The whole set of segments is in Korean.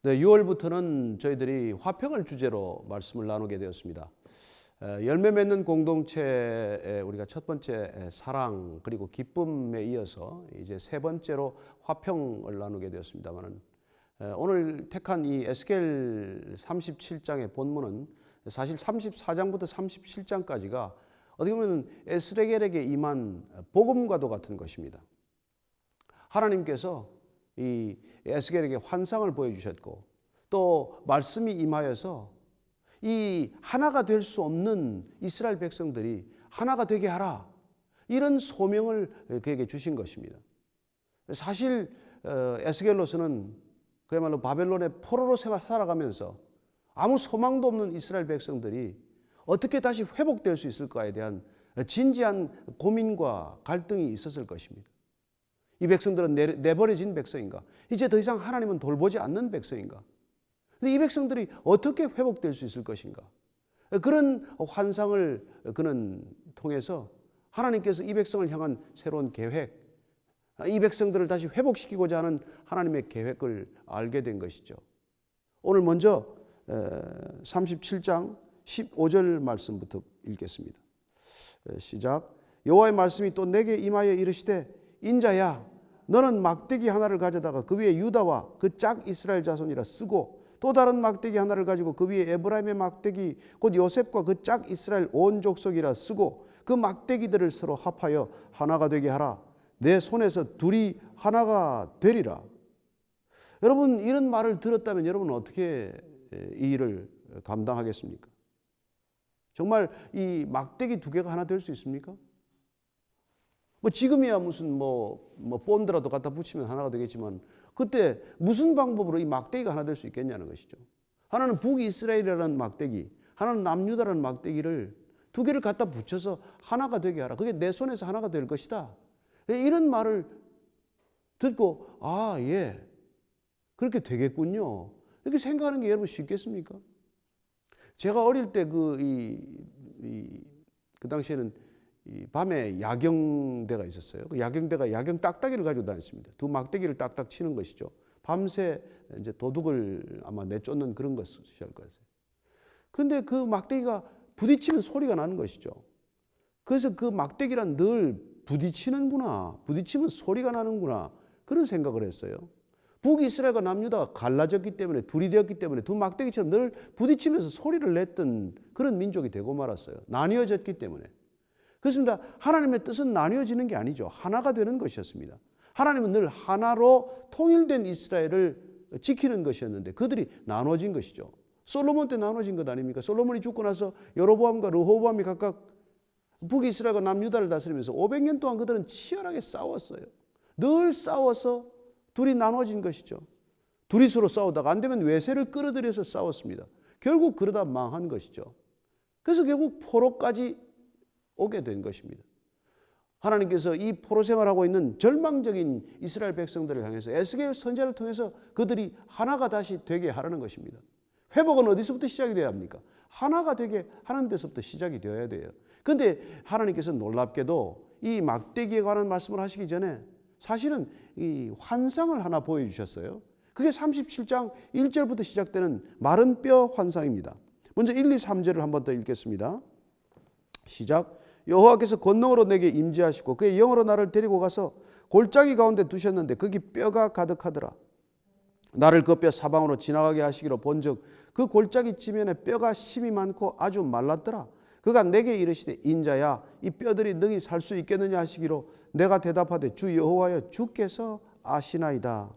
네, 6월부터는 저희들이 화평을 주제로 말씀을 나누게 되었습니다. 열매 맺는 공동체에 우리가 첫 번째 사랑 그리고 기쁨에 이어서 이제 세 번째로 화평을 나누게 되었습니다만은 오늘 택한 이 에스겔 37장의 본문은 사실 34장부터 37장까지가 어떻게 보면 에스겔에게 임한 복음과도 같은 것입니다. 하나님께서 이 에스겔에게 환상을 보여주셨고 또 말씀이 임하여서 이 하나가 될 수 없는 이스라엘 백성들이 하나가 되게 하라, 이런 소명을 그에게 주신 것입니다. 사실 에스겔로서는 그야말로 바벨론의 포로로 살아가면서 아무 소망도 없는 이스라엘 백성들이 어떻게 다시 회복될 수 있을까에 대한 진지한 고민과 갈등이 있었을 것입니다. 이 백성들은 내버려진 백성인가? 이제 더 이상 하나님은 돌보지 않는 백성인가? 근데 이 백성들이 어떻게 회복될 수 있을 것인가? 그런 환상을 그는 통해서 하나님께서 이 백성을 향한 새로운 계획, 이 백성들을 다시 회복시키고자 하는 하나님의 계획을 알게 된 것이죠. 오늘 먼저 37장 15절 말씀부터 읽겠습니다. 시작. 여호와의 말씀이 또 내게 임하여 이르시되 인자야, 너는 막대기 하나를 가져다가 그 위에 유다와 그 짝 이스라엘 자손이라 쓰고 또 다른 막대기 하나를 가지고 그 위에 에브라임의 막대기 곧 요셉과 그 짝 이스라엘 온 족속이라 쓰고 그 막대기들을 서로 합하여 하나가 되게 하라. 내 손에서 둘이 하나가 되리라. 여러분, 이런 말을 들었다면 여러분은 어떻게 이 일을 감당하겠습니까? 정말 이 막대기 두 개가 하나 될 수 있습니까? 지금이야 무슨 본드라도 갖다 붙이면 하나가 되겠지만 그때 무슨 방법으로 이 막대기가 하나 될 수 있겠냐는 것이죠. 하나는 북이스라엘이라는 막대기, 하나는 남유다라는 막대기를 두 개를 갖다 붙여서 하나가 되게 하라. 그게 내 손에서 하나가 될 것이다. 이런 말을 듣고 예, 그렇게 되겠군요, 이렇게 생각하는 게 여러분 쉽겠습니까? 제가 어릴 때 그 당시에는 이 밤에 야경대가 있었어요. 그 야경대가 야경 딱따기를 가지고 다녔습니다. 두 막대기를 딱딱 치는 것이죠. 밤새 이제 도둑을 아마 내쫓는 그런 것이었을 거예요. 그런데 그 막대기가 부딪히면 소리가 나는 것이죠. 그래서 그 막대기란 늘 부딪히는구나, 부딪히면 소리가 나는구나, 그런 생각을 했어요. 북이스라엘과 남유다가 갈라졌기 때문에, 둘이 되었기 때문에 두 막대기처럼 늘 부딪히면서 소리를 냈던 그런 민족이 되고 말았어요. 나뉘어졌기 때문에. 그렇습니다. 하나님의 뜻은 나뉘어지는 게 아니죠. 하나가 되는 것이었습니다. 하나님은 늘 하나로 통일된 이스라엘을 지키는 것이었는데 그들이 나눠진 것이죠. 솔로몬 때 나눠진 것 아닙니까? 솔로몬이 죽고 나서 여로보암과 르호보암이 각각 북이스라엘과 남유다를 다스리면서 500년 동안 그들은 치열하게 싸웠어요. 늘 싸워서 둘이 나눠진 것이죠. 둘이 서로 싸우다가 안 되면 외세를 끌어들여서 싸웠습니다. 결국 그러다 망한 것이죠. 그래서 결국 포로까지 오게 된 것입니다. 하나님께서 이 포로 생활하고 있는 절망적인 이스라엘 백성들을 향해서 에스겔 선지자를 통해서 그들이 하나가 다시 되게 하라는 것입니다. 회복은 어디서부터 시작이 되어야 합니까? 하나가 되게 하는 데서부터 시작이 되어야 돼요. 그런데 하나님께서 놀랍게도 이 막대기에 관한 말씀을 하시기 전에 사실은 이 환상을 하나 보여주셨어요. 그게 37장 1절부터 시작되는 마른 뼈 환상입니다. 먼저 1, 2, 3절을 한번 더 읽겠습니다. 시작. 여호와께서 권능으로 내게 임재하시고 그의 영으로 나를 데리고 가서 골짜기 가운데 두셨는데 거기 뼈가 가득하더라. 나를 그 뼈 사방으로 지나가게 하시기로 본즉 그 골짜기 지면에 뼈가 심이 많고 아주 말랐더라. 그가 내게 이르시되 인자야, 이 뼈들이 능히 살 수 있겠느냐 하시기로 내가 대답하되 주 여호와여, 주께서 아시나이다.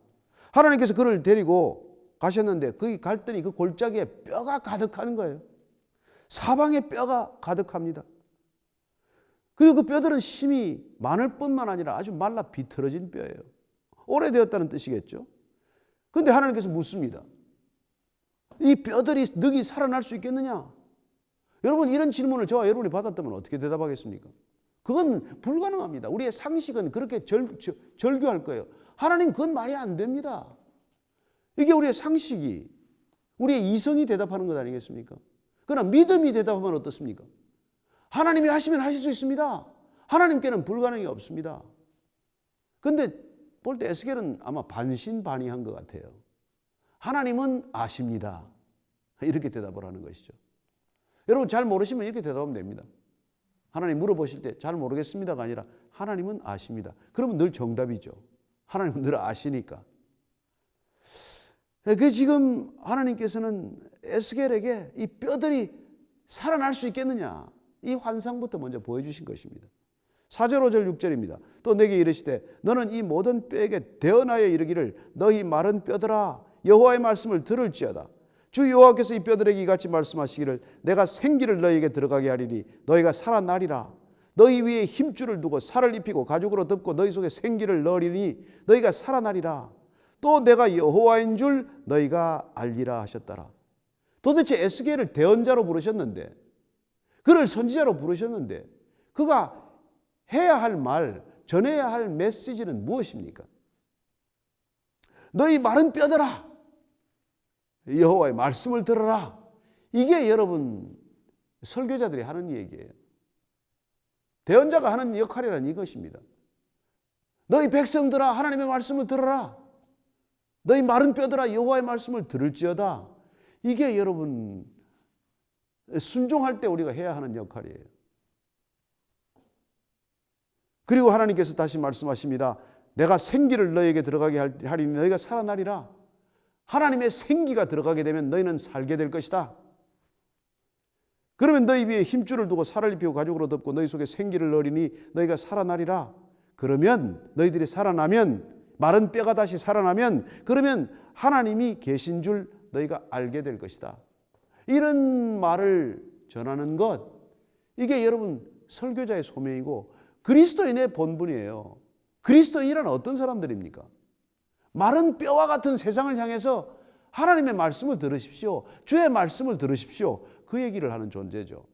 하나님께서 그를 데리고 가셨는데 거기 갔더니 그 골짜기에 뼈가 가득한 거예요. 사방에 뼈가 가득합니다. 그리고 그 뼈들은 심이 많을 뿐만 아니라 아주 말라 비틀어진 뼈예요. 오래되었다는 뜻이겠죠. 그런데 하나님께서 묻습니다. 이 뼈들이 능히 살아날 수 있겠느냐? 여러분, 이런 질문을 저와 여러분이 받았다면 어떻게 대답하겠습니까? 그건 불가능합니다. 우리의 상식은 그렇게 절규할 거예요. 하나님, 그건 말이 안 됩니다. 이게 우리의 상식이, 우리의 이성이 대답하는 것 아니겠습니까? 그러나 믿음이 대답하면 어떻습니까? 하나님이 하시면 하실 수 있습니다. 하나님께는 불가능이 없습니다. 그런데 볼 때 에스겔은 아마 반신반의한 것 같아요. 하나님은 아십니다. 이렇게 대답을 하는 것이죠. 여러분 잘 모르시면 이렇게 대답하면 됩니다. 하나님 물어보실 때 잘 모르겠습니다가 아니라 하나님은 아십니다. 그러면 늘 정답이죠. 하나님은 늘 아시니까. 그 지금 하나님께서는 에스겔에게 이 뼈들이 살아날 수 있겠느냐, 이 환상부터 먼저 보여주신 것입니다. 4절 5절 6절입니다. 또 내게 이르시되 너는 이 모든 뼈에게 대언하여 이르기를 너희 마른 뼈들아 여호와의 말씀을 들을지어다. 주 여호와께서 이 뼈들에게 이같이 말씀하시기를 내가 생기를 너희에게 들어가게 하리니 너희가 살아나리라. 너희 위에 힘줄을 두고 살을 입히고 가죽으로 덮고 너희 속에 생기를 넣으리니 너희가 살아나리라. 또 내가 여호와인 줄 너희가 알리라 하셨더라. 도대체 에스겔을 대언자로 부르셨는데, 그를 선지자로 부르셨는데, 그가 해야 할 말, 전해야 할 메시지는 무엇입니까? 너희 마른 뼈들아 여호와의 말씀을 들어라. 이게 여러분 설교자들이 하는 얘기예요. 대언자가 하는 역할이란 이것입니다. 너희 백성들아 하나님의 말씀을 들어라. 너희 마른 뼈들아 여호와의 말씀을 들을지어다. 이게 여러분 순종할 때 우리가 해야 하는 역할이에요. 그리고 하나님께서 다시 말씀하십니다. 내가 생기를 너희에게 들어가게 하리니 너희가 살아나리라. 하나님의 생기가 들어가게 되면 너희는 살게 될 것이다. 그러면 너희 위에 힘줄을 두고 살을 입히고 가죽으로 덮고 너희 속에 생기를 넣으리니 너희가 살아나리라. 그러면 너희들이 살아나면, 마른 뼈가 다시 살아나면, 그러면 하나님이 계신 줄 너희가 알게 될 것이다. 이런 말을 전하는 것, 이게 여러분 설교자의 소명이고 그리스도인의 본분이에요. 그리스도인이란 어떤 사람들입니까? 마른 뼈와 같은 세상을 향해서 하나님의 말씀을 들으십시오. 주의 말씀을 들으십시오. 그 얘기를 하는 존재죠.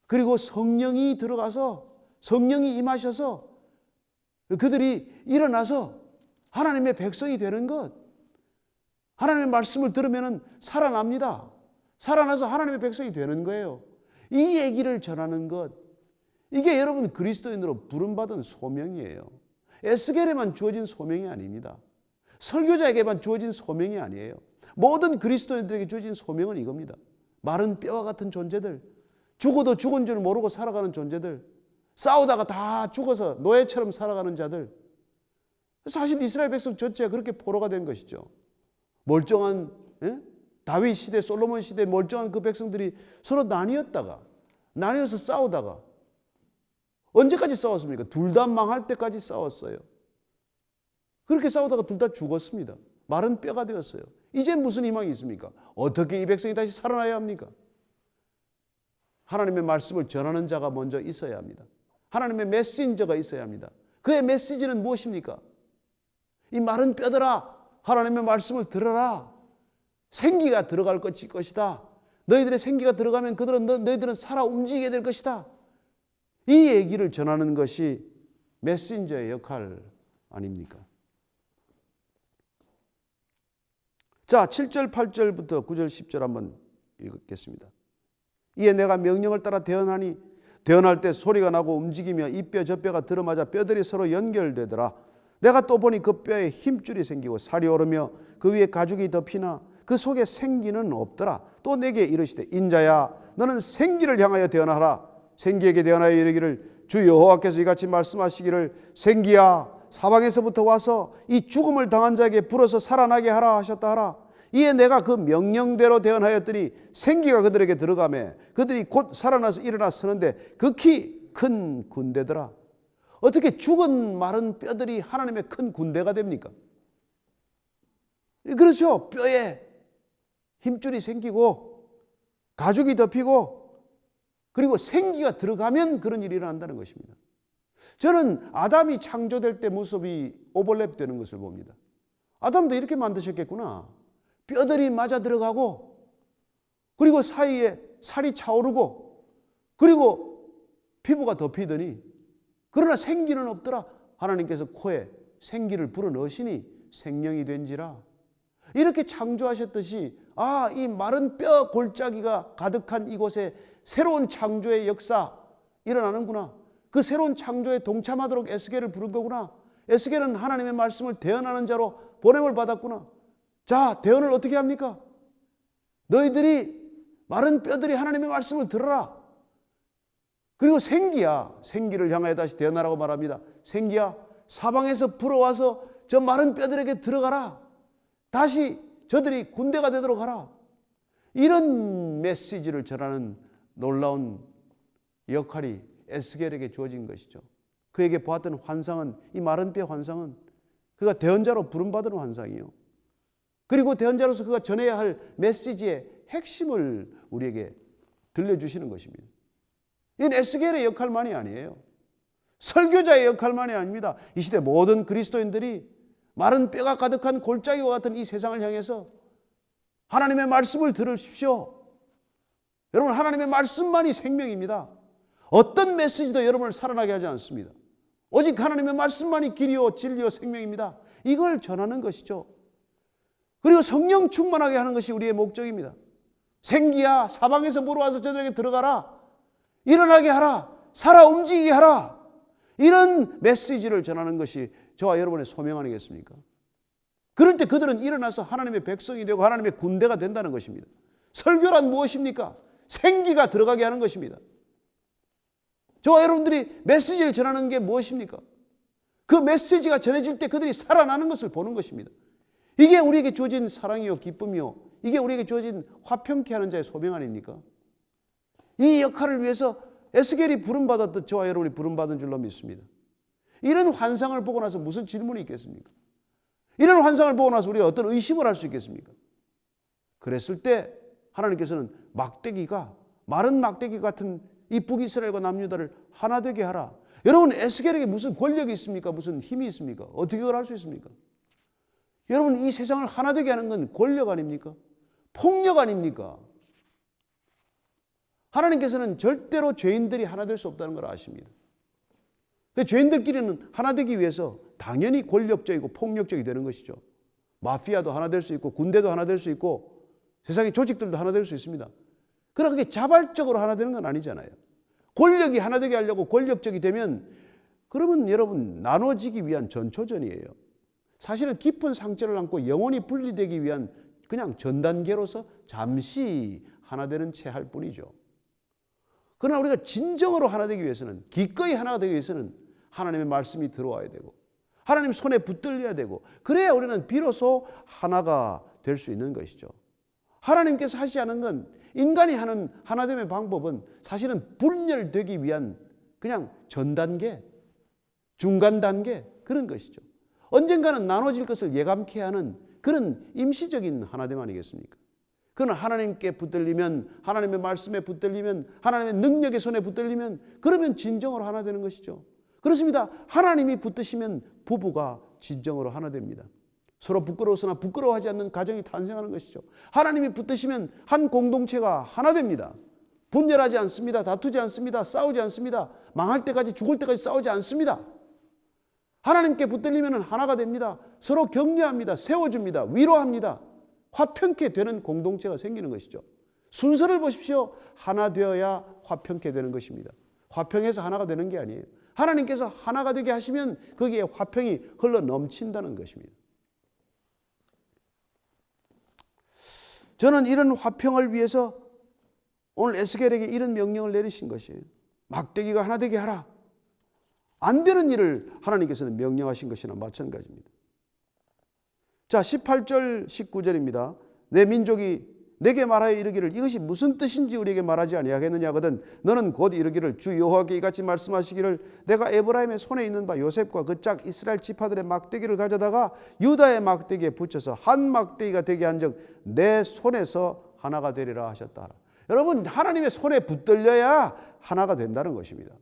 그리고 성령이 들어가서, 성령이 임하셔서 그들이 일어나서 하나님의 백성이 되는 것. 하나님의 말씀을 들으면 살아납니다. 살아나서 하나님의 백성이 되는 거예요. 이 얘기를 전하는 것, 이게 여러분 그리스도인으로 부름받은 소명이에요. 에스겔에만 주어진 소명이 아닙니다. 설교자에게만 주어진 소명이 아니에요. 모든 그리스도인들에게 주어진 소명은 이겁니다. 마른 뼈와 같은 존재들, 죽어도 죽은 줄 모르고 살아가는 존재들, 싸우다가 다 죽어서 노예처럼 살아가는 자들. 사실 이스라엘 백성 전체가 그렇게 포로가 된 것이죠. 멀쩡한 다윗 시대, 솔로몬 시대 멀쩡한 그 백성들이 서로 나뉘어서 싸우다가 언제까지 싸웠습니까? 둘 다 망할 때까지 싸웠어요. 그렇게 싸우다가 둘 다 죽었습니다. 마른 뼈가 되었어요. 이제 무슨 희망이 있습니까? 어떻게 이 백성이 다시 살아나야 합니까? 하나님의 말씀을 전하는 자가 먼저 있어야 합니다. 하나님의 메신저가 있어야 합니다. 그의 메시지는 무엇입니까? 이 마른 뼈들아 하나님의 말씀을 들어라. 생기가 들어갈 것이다. 너희들의 생기가 들어가면 너희들은 살아 움직이게 될 것이다. 이 얘기를 전하는 것이 메신저의 역할 아닙니까? 자, 7절, 8절부터 9절, 10절 한번 읽겠습니다. 이에 내가 명령을 따라 대언하니 대언할 때 소리가 나고 움직이며 이 뼈 저 뼈가 들어맞아 뼈들이 서로 연결되더라. 내가 또 보니 그 뼈에 힘줄이 생기고 살이 오르며 그 위에 가죽이 덮이나 그 속에 생기는 없더라. 또 내게 이르시되 인자야 너는 생기를 향하여 대언하라. 생기에게 대언하여 이르기를 주 여호와께서 이같이 말씀하시기를 생기야 사방에서부터 와서 이 죽음을 당한 자에게 불어서 살아나게 하라 하셨다 하라. 이에 내가 그 명령대로 대언하였더니 생기가 그들에게 들어가매 그들이 곧 살아나서 일어나 서는데 극히 큰 군대더라. 어떻게 죽은 마른 뼈들이 하나님의 큰 군대가 됩니까? 그렇죠. 뼈에 힘줄이 생기고 가죽이 덮이고 그리고 생기가 들어가면 그런 일이 일어난다는 것입니다. 저는 아담이 창조될 때 모습이 오버랩되는 것을 봅니다. 아담도 이렇게 만드셨겠구나. 뼈들이 맞아 들어가고 그리고 사이에 살이 차오르고 그리고 피부가 덮이더니 그러나 생기는 없더라. 하나님께서 코에 생기를 불어넣으시니 생명이 된지라. 이렇게 창조하셨듯이 이 마른 뼈 골짜기가 가득한 이곳에 새로운 창조의 역사 일어나는구나. 그 새로운 창조에 동참하도록 에스겔을 부른 거구나. 에스겔은 하나님의 말씀을 대언하는 자로 보냄을 받았구나. 자, 대언을 어떻게 합니까? 너희들이 마른 뼈들이 하나님의 말씀을 들어라. 그리고 생기를 향하여 다시 대언하라고 말합니다. 생기야, 사방에서 불어와서 저 마른 뼈들에게 들어가라. 다시 저들이 군대가 되도록 하라. 이런 메시지를 전하는 놀라운 역할이 에스겔에게 주어진 것이죠. 그에게 보았던 환상은, 이 마른 뼈 환상은 그가 대언자로 부름받은 환상이요. 그리고 대언자로서 그가 전해야 할 메시지의 핵심을 우리에게 들려주시는 것입니다. 이건 에스겔의 역할만이 아니에요. 설교자의 역할만이 아닙니다. 이 시대 모든 그리스도인들이 마른 뼈가 가득한 골짜기와 같은 이 세상을 향해서 하나님의 말씀을 들으십시오. 여러분, 하나님의 말씀만이 생명입니다. 어떤 메시지도 여러분을 살아나게 하지 않습니다. 오직 하나님의 말씀만이 길이요 진리요 생명입니다. 이걸 전하는 것이죠. 그리고 성령 충만하게 하는 것이 우리의 목적입니다. 생기야, 사방에서 물어와서 저들에게 들어가라. 일어나게 하라. 살아 움직이게 하라. 이런 메시지를 전하는 것이 저와 여러분의 소명 아니겠습니까? 그럴 때 그들은 일어나서 하나님의 백성이 되고 하나님의 군대가 된다는 것입니다. 설교란 무엇입니까? 생기가 들어가게 하는 것입니다. 저와 여러분들이 메시지를 전하는 게 무엇입니까? 그 메시지가 전해질 때 그들이 살아나는 것을 보는 것입니다. 이게 우리에게 주어진 사랑이요 기쁨이요, 이게 우리에게 주어진 화평케 하는 자의 소명 아닙니까? 이 역할을 위해서 에스겔이 부름받았듯 저와 여러분이 부름받은 줄로 믿습니다. 이런 환상을 보고 나서 무슨 질문이 있겠습니까? 이런 환상을 보고 나서 우리가 어떤 의심을 할 수 있겠습니까? 그랬을 때 하나님께서는 마른 막대기 같은 이 북이스라엘과 남유다를 하나 되게 하라. 여러분, 에스겔에게 무슨 권력이 있습니까? 무슨 힘이 있습니까? 어떻게 그걸 할 수 있습니까? 여러분, 이 세상을 하나 되게 하는 건 권력 아닙니까? 폭력 아닙니까? 하나님께서는 절대로 죄인들이 하나 될 수 없다는 걸 아십니다. 죄인들끼리는 하나 되기 위해서 당연히 권력적이고 폭력적이 되는 것이죠. 마피아도 하나 될 수 있고 군대도 하나 될 수 있고 세상의 조직들도 하나 될 수 있습니다. 그러나 그게 자발적으로 하나 되는 건 아니잖아요. 권력이 하나 되게 하려고 권력적이 되면 그러면 여러분 나눠지기 위한 전초전이에요. 사실은 깊은 상처를 안고 영원히 분리되기 위한 그냥 전 단계로서 잠시 하나 되는 채 할 뿐이죠. 그러나 우리가 진정으로 하나 되기 위해서는, 기꺼이 하나가 되기 위해서는 하나님의 말씀이 들어와야 되고 하나님 손에 붙들려야 되고, 그래야 우리는 비로소 하나가 될 수 있는 것이죠. 하나님께서 하시지 않은 건, 인간이 하는 하나됨의 방법은 사실은 분열되기 위한 그냥 전 단계, 중간 단계, 그런 것이죠. 언젠가는 나눠질 것을 예감케 하는 그런 임시적인 하나됨 아니겠습니까? 그러나 하나님께 붙들리면, 하나님의 말씀에 붙들리면, 하나님의 능력의 손에 붙들리면, 그러면 진정으로 하나 되는 것이죠. 그렇습니다. 하나님이 붙드시면 부부가 진정으로 하나 됩니다. 서로 부끄러워서나 부끄러워하지 않는 가정이 탄생하는 것이죠. 하나님이 붙드시면 한 공동체가 하나 됩니다. 분열하지 않습니다. 다투지 않습니다. 싸우지 않습니다. 망할 때까지, 죽을 때까지 싸우지 않습니다. 하나님께 붙들리면 하나가 됩니다. 서로 격려합니다. 세워줍니다. 위로합니다. 화평케 되는 공동체가 생기는 것이죠. 순서를 보십시오. 하나 되어야 화평케 되는 것입니다. 화평해서 하나가 되는 게 아니에요. 하나님께서 하나가 되게 하시면 거기에 화평이 흘러 넘친다는 것입니다. 저는 이런 화평을 위해서 오늘 에스겔에게 이런 명령을 내리신 것이에요. 막대기가 하나 되게 하라. 안 되는 일을 하나님께서는 명령하신 것이나 마찬가지입니다. 자, 18절 19절입니다. 내 민족이 내게 말하여 이르기를 이것이 무슨 뜻인지 우리에게 말하지 아니하겠느냐 하거든 너는 곧 이르기를 주 여호와께 이같이 말씀하시기를 내가 에브라임의 손에 있는 바 요셉과 그 짝 이스라엘 지파들의 막대기를 가져다가 유다의 막대기에 붙여서 한 막대기가 되게 한즉 내 손에서 하나가 되리라 하셨다. 여러분, 하나님의 손에 붙들려야 하나가 된다는 것입니다.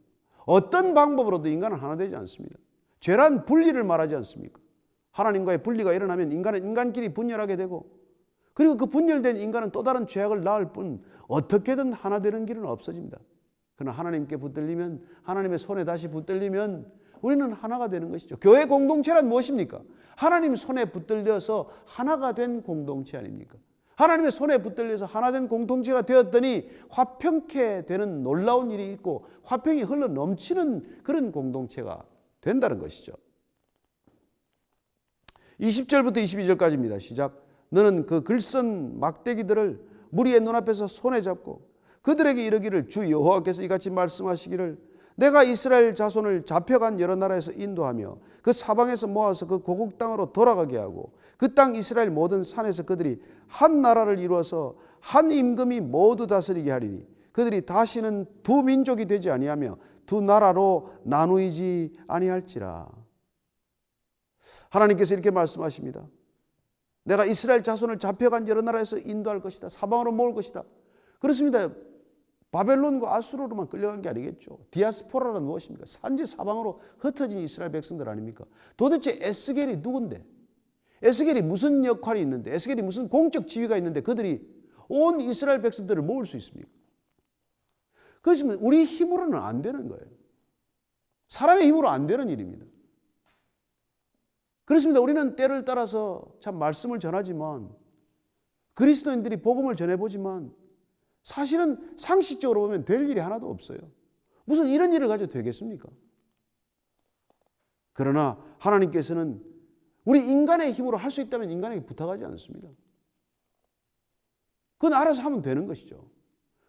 어떤 방법으로도 인간은 하나 되지 않습니다. 죄란 분리를 말하지 않습니까? 하나님과의 분리가 일어나면 인간은 인간끼리 분열하게 되고, 그리고 그 분열된 인간은 또 다른 죄악을 낳을 뿐 어떻게든 하나 되는 길은 없어집니다. 그러나 하나님께 붙들리면, 하나님의 손에 다시 붙들리면 우리는 하나가 되는 것이죠. 교회 공동체란 무엇입니까? 하나님 손에 붙들려서 하나가 된 공동체 아닙니까? 하나님의 손에 붙들려서 하나 된 공동체가 되었더니 화평케 되는 놀라운 일이 있고 화평이 흘러 넘치는 그런 공동체가 된다는 것이죠. 20절부터 22절까지입니다. 시작. 너는 그 글쓴 막대기들을 무리의 눈앞에서 손에 잡고 그들에게 이르기를 주 여호와께서 이같이 말씀하시기를 내가 이스라엘 자손을 잡혀간 여러 나라에서 인도하며 그 사방에서 모아서 그 고국 땅으로 돌아가게 하고 그 땅 이스라엘 모든 산에서 그들이 한 나라를 이루어서 한 임금이 모두 다스리게 하리니 그들이 다시는 두 민족이 되지 아니하며 두 나라로 나누이지 아니할지라. 하나님께서 이렇게 말씀하십니다. 내가 이스라엘 자손을 잡혀간 여러 나라에서 인도할 것이다. 사방으로 모을 것이다. 그렇습니다. 바벨론과 아수르로만 끌려간 게 아니겠죠. 디아스포라는 무엇입니까? 산지 사방으로 흩어진 이스라엘 백성들 아닙니까? 도대체 에스겔이 누군데? 에스겔이 무슨 역할이 있는데? 에스겔이 무슨 공적 지위가 있는데 그들이 온 이스라엘 백성들을 모을 수 있습니까? 그렇지만 우리 힘으로는 안 되는 거예요. 사람의 힘으로 안 되는 일입니다. 그렇습니다. 우리는 때를 따라서 참 말씀을 전하지만 그리스도인들이 복음을 전해보지만 사실은 상식적으로 보면 될 일이 하나도 없어요. 무슨 이런 일을 가지고 되겠습니까? 그러나 하나님께서는 우리 인간의 힘으로 할 수 있다면 인간에게 부탁하지 않습니다. 그건 알아서 하면 되는 것이죠.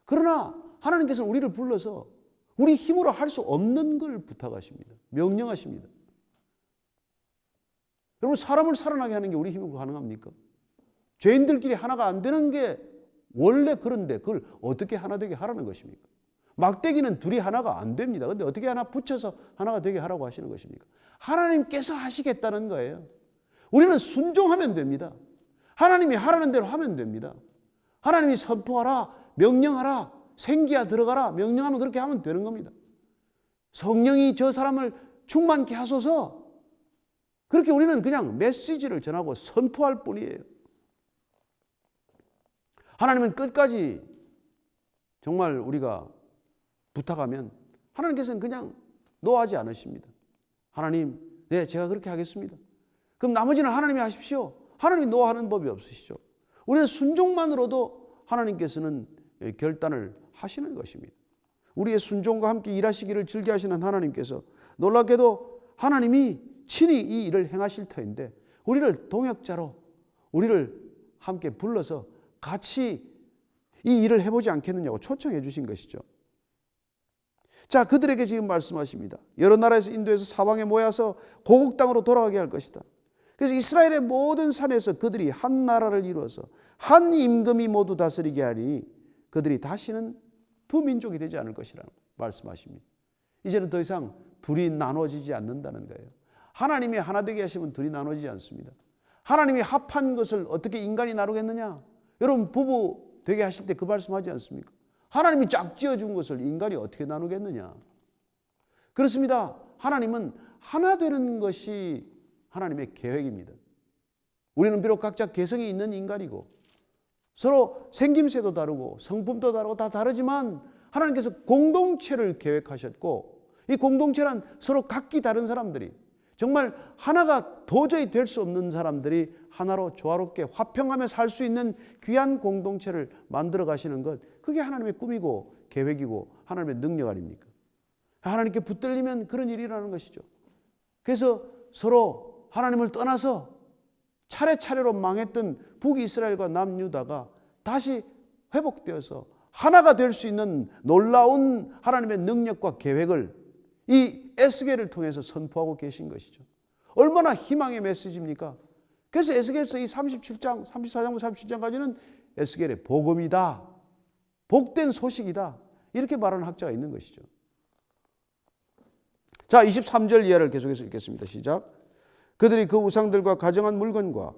그러나 하나님께서는 우리를 불러서 우리 힘으로 할 수 없는 걸 부탁하십니다. 명령하십니다. 여러분, 사람을 살아나게 하는 게 우리 힘으로 가능합니까? 죄인들끼리 하나가 안 되는 게 원래 그런데 그걸 어떻게 하나 되게 하라는 것입니까? 막대기는 둘이 하나가 안 됩니다. 그런데 어떻게 하나 붙여서 하나가 되게 하라고 하시는 것입니까? 하나님께서 하시겠다는 거예요. 우리는 순종하면 됩니다. 하나님이 하라는 대로 하면 됩니다. 하나님이 선포하라, 명령하라, 생기야 들어가라, 명령하면 그렇게 하면 되는 겁니다. 성령이 저 사람을 충만케 하소서. 그렇게 우리는 그냥 메시지를 전하고 선포할 뿐이에요. 하나님은 끝까지 정말 우리가 부탁하면 하나님께서는 그냥 노하지 않으십니다. 하나님, 네, 제가 그렇게 하겠습니다. 그럼 나머지는 하나님이 하십시오. 하나님이 노하는 법이 없으시죠. 우리는 순종만으로도 하나님께서는 결단을 하시는 것입니다. 우리의 순종과 함께 일하시기를 즐겨하시는 하나님께서 놀랍게도 하나님이 친히 이 일을 행하실 터인데 우리를 동역자로 우리를 함께 불러서 같이 이 일을 해보지 않겠느냐고 초청해 주신 것이죠. 자, 그들에게 지금 말씀하십니다. 여러 나라에서 인도에서 사방에 모여서 고국 땅으로 돌아가게 할 것이다. 그래서 이스라엘의 모든 산에서 그들이 한 나라를 이루어서 한 임금이 모두 다스리게 하니 그들이 다시는 두 민족이 되지 않을 것이라고 말씀하십니다. 이제는 더 이상 둘이 나눠지지 않는다는 거예요. 하나님이 하나 되게 하시면 둘이 나눠지지 않습니다. 하나님이 합한 것을 어떻게 인간이 나누겠느냐? 여러분, 부부 되게 하실 때 그 말씀하지 않습니까? 하나님이 짝 지어준 것을 인간이 어떻게 나누겠느냐? 그렇습니다. 하나님은 하나 되는 것이 하나님의 계획입니다. 우리는 비록 각자 개성이 있는 인간이고 서로 생김새도 다르고 성품도 다르고 다 다르지만 하나님께서 공동체를 계획하셨고 이 공동체란 서로 각기 다른 사람들이 정말 하나가 도저히 될 수 없는 사람들이 하나로 조화롭게 화평하며 살 수 있는 귀한 공동체를 만들어 가시는 것, 그게 하나님의 꿈이고 계획이고 하나님의 능력 아닙니까? 하나님께 붙들리면 그런 일이 일어나는 것이죠. 그래서 서로 하나님을 떠나서 차례차례로 망했던 북이스라엘과 남유다가 다시 회복되어서 하나가 될 수 있는 놀라운 하나님의 능력과 계획을 이 에스겔을 통해서 선포하고 계신 것이죠. 얼마나 희망의 메시지입니까? 그래서 에스겔서 이 37장, 34장부터 37장까지는 에스겔의 복음이다, 복된 소식이다, 이렇게 말하는 학자가 있는 것이죠. 자, 23절 이하를 계속해서 읽겠습니다. 시작. 그들이 그 우상들과 가정한 물건과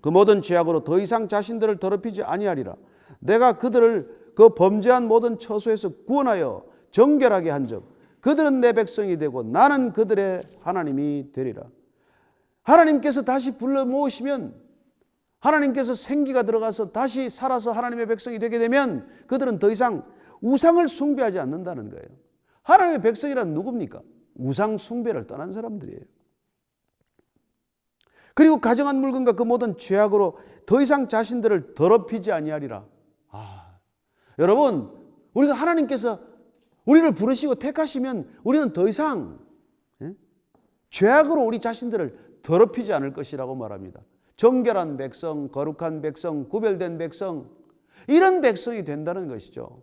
그 모든 죄악으로 더 이상 자신들을 더럽히지 아니하리라. 내가 그들을 그 범죄한 모든 처소에서 구원하여 정결하게 한즉 그들은 내 백성이 되고 나는 그들의 하나님이 되리라. 하나님께서 다시 불러 모으시면, 하나님께서 생기가 들어가서 다시 살아서 하나님의 백성이 되게 되면 그들은 더 이상 우상을 숭배하지 않는다는 거예요. 하나님의 백성이란 누굽니까? 우상 숭배를 떠난 사람들이에요. 그리고 가정한 물건과 그 모든 죄악으로 더 이상 자신들을 더럽히지 아니하리라. 여러분, 우리가 하나님께서 우리를 부르시고 택하시면 우리는 더 이상 죄악으로 우리 자신들을 더럽히지 않을 것이라고 말합니다. 정결한 백성, 거룩한 백성, 구별된 백성, 이런 백성이 된다는 것이죠.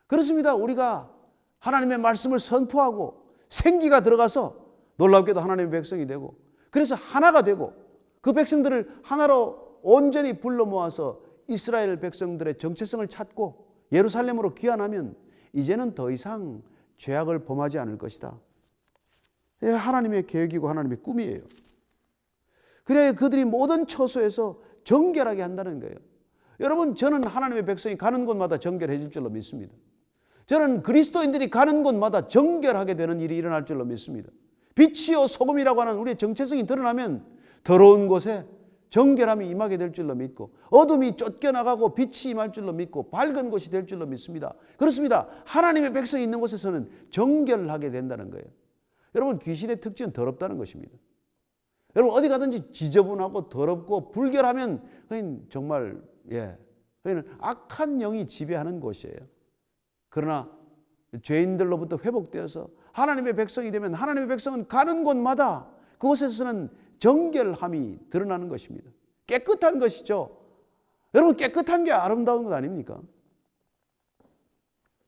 그렇습니다. 우리가 하나님의 말씀을 선포하고 생기가 들어가서 놀랍게도 하나님의 백성이 되고, 그래서 하나가 되고 그 백성들을 하나로 온전히 불러 모아서 이스라엘 백성들의 정체성을 찾고 예루살렘으로 귀환하면 이제는 더 이상 죄악을 범하지 않을 것이다. 하나님의 계획이고 하나님의 꿈이에요. 그래야 그들이 모든 처소에서 정결하게 한다는 거예요. 여러분, 저는 하나님의 백성이 가는 곳마다 정결해질 줄로 믿습니다. 저는 그리스도인들이 가는 곳마다 정결하게 되는 일이 일어날 줄로 믿습니다. 빛이요 소금이라고 하는 우리의 정체성이 드러나면 더러운 곳에 정결함이 임하게 될 줄로 믿고, 어둠이 쫓겨나가고 빛이 임할 줄로 믿고, 밝은 곳이 될 줄로 믿습니다. 그렇습니다. 하나님의 백성이 있는 곳에서는 정결하게 된다는 거예요. 여러분, 귀신의 특징은 더럽다는 것입니다. 여러분, 어디 가든지 지저분하고 더럽고 불결하면 정말 악한 영이 지배하는 곳이에요. 그러나 죄인들로부터 회복되어서 하나님의 백성이 되면 하나님의 백성은 가는 곳마다 그곳에서는 정결함이 드러나는 것입니다. 깨끗한 것이죠. 여러분, 깨끗한 게 아름다운 것 아닙니까?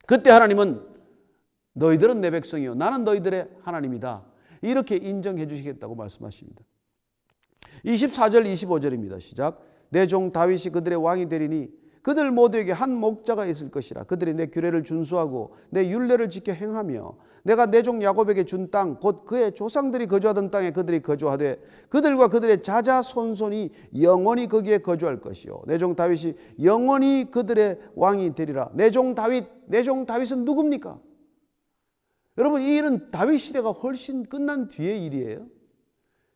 그때 하나님은 너희들은 내 백성이요 나는 너희들의 하나님이다, 이렇게 인정해 주시겠다고 말씀하십니다. 24절 25절입니다. 시작. 내 종 다윗이 그들의 왕이 되리니 그들 모두에게 한 목자가 있을 것이라. 그들이 내 규례를 준수하고 내 율례를 지켜 행하며 내가 내 종 야곱에게 준 땅 곧 그의 조상들이 거주하던 땅에 그들이 거주하되 그들과 그들의 자자손손이 영원히 거기에 거주할 것이요 내 종 다윗이 영원히 그들의 왕이 되리라. 내 종 다윗은 누굽니까? 여러분, 이 일은 다윗 시대가 훨씬 끝난 뒤의 일이에요.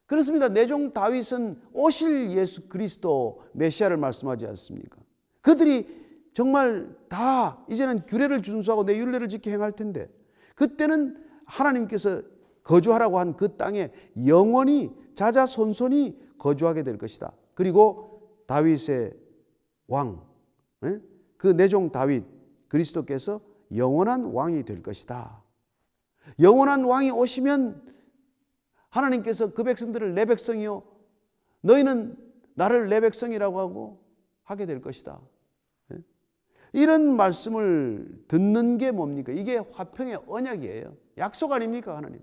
그렇습니다. 내 종 다윗은 오실 예수 그리스도 메시아를 말씀하지 않습니까? 그들이 정말 다 이제는 규례를 준수하고 내 율례를 지켜 행할 텐데, 그때는 하나님께서 거주하라고 한 그 땅에 영원히 자자손손이 거주하게 될 것이다. 그리고 다윗의 왕, 그 내 종 다윗 그리스도께서 영원한 왕이 될 것이다. 영원한 왕이 오시면 하나님께서 그 백성들을 내 백성이요 너희는 나를 내 백성이라고 하고 하게 될 것이다. 이런 말씀을 듣는 게 뭡니까? 이게 화평의 언약이에요. 약속 아닙니까? 하나님,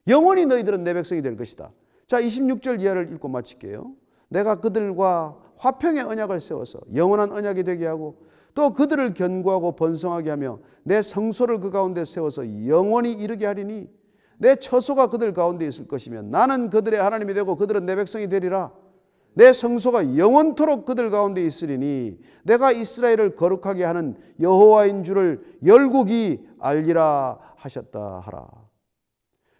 영원히 너희들은 내 백성이 될 것이다. 자, 26절 이하를 읽고 마칠게요. 내가 그들과 화평의 언약을 세워서 영원한 언약이 되게 하고 또 그들을 견고하고 번성하게 하며 내 성소를 그 가운데 세워서 영원히 이르게 하리니 내 처소가 그들 가운데 있을 것이며 나는 그들의 하나님이 되고 그들은 내 백성이 되리라. 내 성소가 영원토록 그들 가운데 있으리니 내가 이스라엘을 거룩하게 하는 여호와인 줄을 열국이 알리라 하셨다 하라.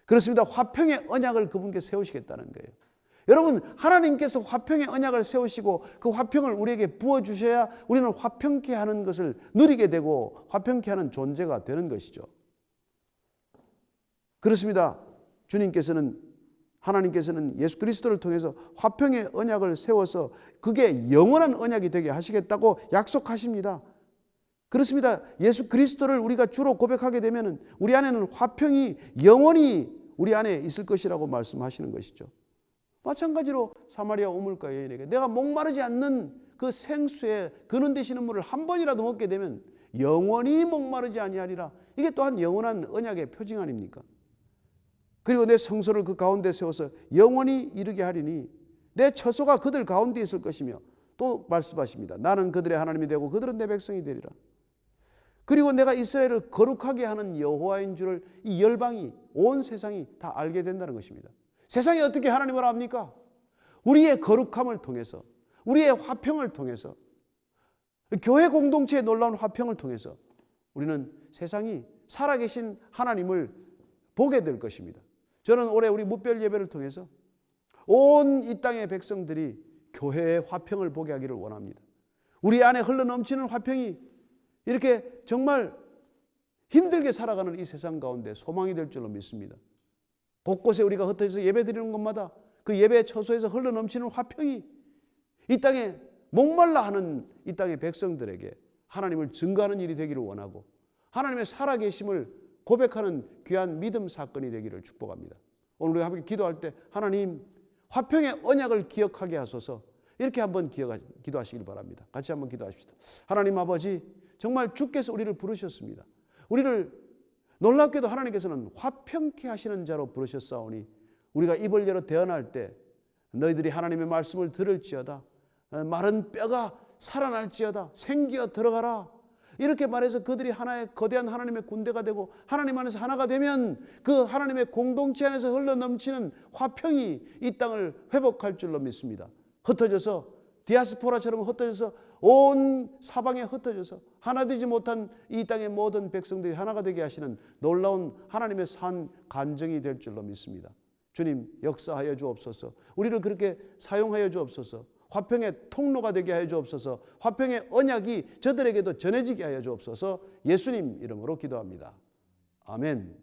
그렇습니다. 화평의 언약을 그분께 세우시겠다는 거예요. 여러분, 하나님께서 화평의 언약을 세우시고 그 화평을 우리에게 부어주셔야 우리는 화평케 하는 것을 누리게 되고 화평케 하는 존재가 되는 것이죠. 그렇습니다. 하나님께서는 예수 그리스도를 통해서 화평의 언약을 세워서 그게 영원한 언약이 되게 하시겠다고 약속하십니다. 그렇습니다. 예수 그리스도를 우리가 주로 고백하게 되면 우리 안에는 화평이 영원히 우리 안에 있을 것이라고 말씀하시는 것이죠. 마찬가지로 사마리아 우물가 여인에게 내가 목마르지 않는 그 생수에 근원 되시는 물을 한 번이라도 먹게 되면 영원히 목마르지 아니하리라. 이게 또한 영원한 언약의 표징 아닙니까? 그리고 내 성소를 그 가운데 세워서 영원히 이르게 하리니 내 처소가 그들 가운데 있을 것이며 또 말씀하십니다. 나는 그들의 하나님이 되고 그들은 내 백성이 되리라. 그리고 내가 이스라엘을 거룩하게 하는 여호와인 줄을 이 열방이, 온 세상이 다 알게 된다는 것입니다. 세상이 어떻게 하나님을 압니까? 우리의 거룩함을 통해서, 우리의 화평을 통해서, 교회 공동체의 놀라운 화평을 통해서 우리는 세상이 살아계신 하나님을 보게 될 것입니다. 저는 올해 우리 무별 예배를 통해서 온 이 땅의 백성들이 교회의 화평을 보게 하기를 원합니다. 우리 안에 흘러넘치는 화평이 이렇게 정말 힘들게 살아가는 이 세상 가운데 소망이 될 줄로 믿습니다. 곳곳에 우리가 흩어져서 예배드리는 곳마다 그 예배 처소에서 흘러넘치는 화평이 이 땅에 목말라 하는 이 땅의 백성들에게 하나님을 증거하는 일이 되기를 원하고 하나님의 살아계심을 고백하는 귀한 믿음 사건이 되기를 축복합니다. 오늘 우리가 함께 기도할 때 하나님, 화평의 언약을 기억하게 하소서. 이렇게 한번 기도하시길 바랍니다. 같이 한번 기도하십시다. 하나님 아버지, 정말 주께서 우리를 부르셨습니다. 우리를 놀랍게도 하나님께서는 화평케 하시는 자로 부르셨사오니 우리가 입을 열어 대언할 때 너희들이 하나님의 말씀을 들을지어다 마른 뼈가 살아날지어다 생기어 들어가라. 이렇게 말해서 그들이 하나의 거대한 하나님의 군대가 되고 하나님 안에서 하나가 되면 그 하나님의 공동체 안에서 흘러넘치는 화평이 이 땅을 회복할 줄로 믿습니다. 흩어져서 디아스포라처럼 흩어져서 온 사방에 흩어져서 하나 되지 못한 이 땅의 모든 백성들이 하나가 되게 하시는 놀라운 하나님의 산 간증이 될 줄로 믿습니다. 주님 역사하여 주옵소서. 우리를 그렇게 사용하여 주옵소서. 화평의 통로가 되게 하여 주옵소서. 화평의 언약이 저들에게도 전해지게 하여 주옵소서. 예수님 이름으로 기도합니다. 아멘.